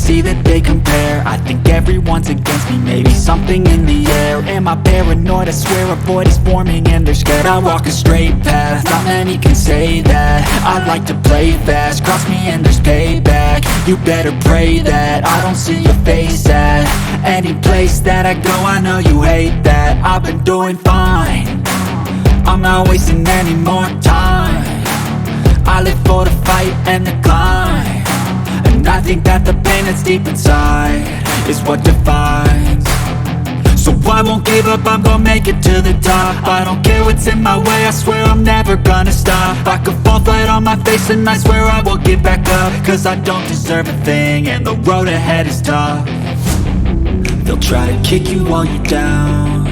see that they compare. I think everyone's against me, maybe something in the air. Am I paranoid? I swear a void is forming and they're scared. I walk a straight path, not many can say that. I like to play fast, cross me and there's payback. You better pray that I don't see your face at any place that I go. I know you hate that. I've been doing fine, I'm not wasting any more time. I live for the fight and the climb, and I think that the pain that's deep inside is what defines. So I won't give up, I'm gonna make it to the top. I don't care what's in my way, I swear I'm never gonna stop. I could fall flat on my face and I swear I will get back up, cause I don't deserve a thing and the road ahead is tough. They'll try to kick you while you're down,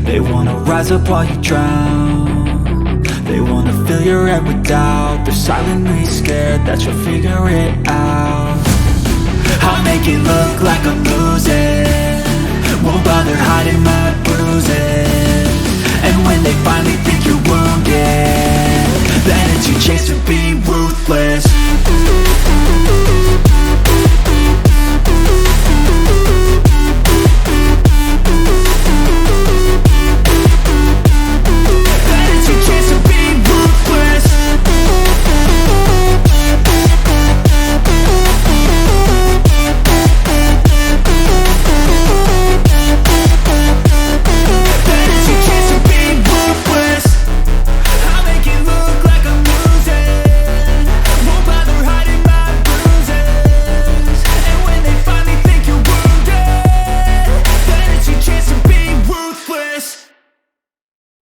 they wanna rise up while you drown. They wanna fill your head with doubt, they're silently scared that you'll figure it out. I'll make it look like I'm losing, won't bother hiding my bruises. And when they finally think you're wounded, then it's your chance to be ruthless.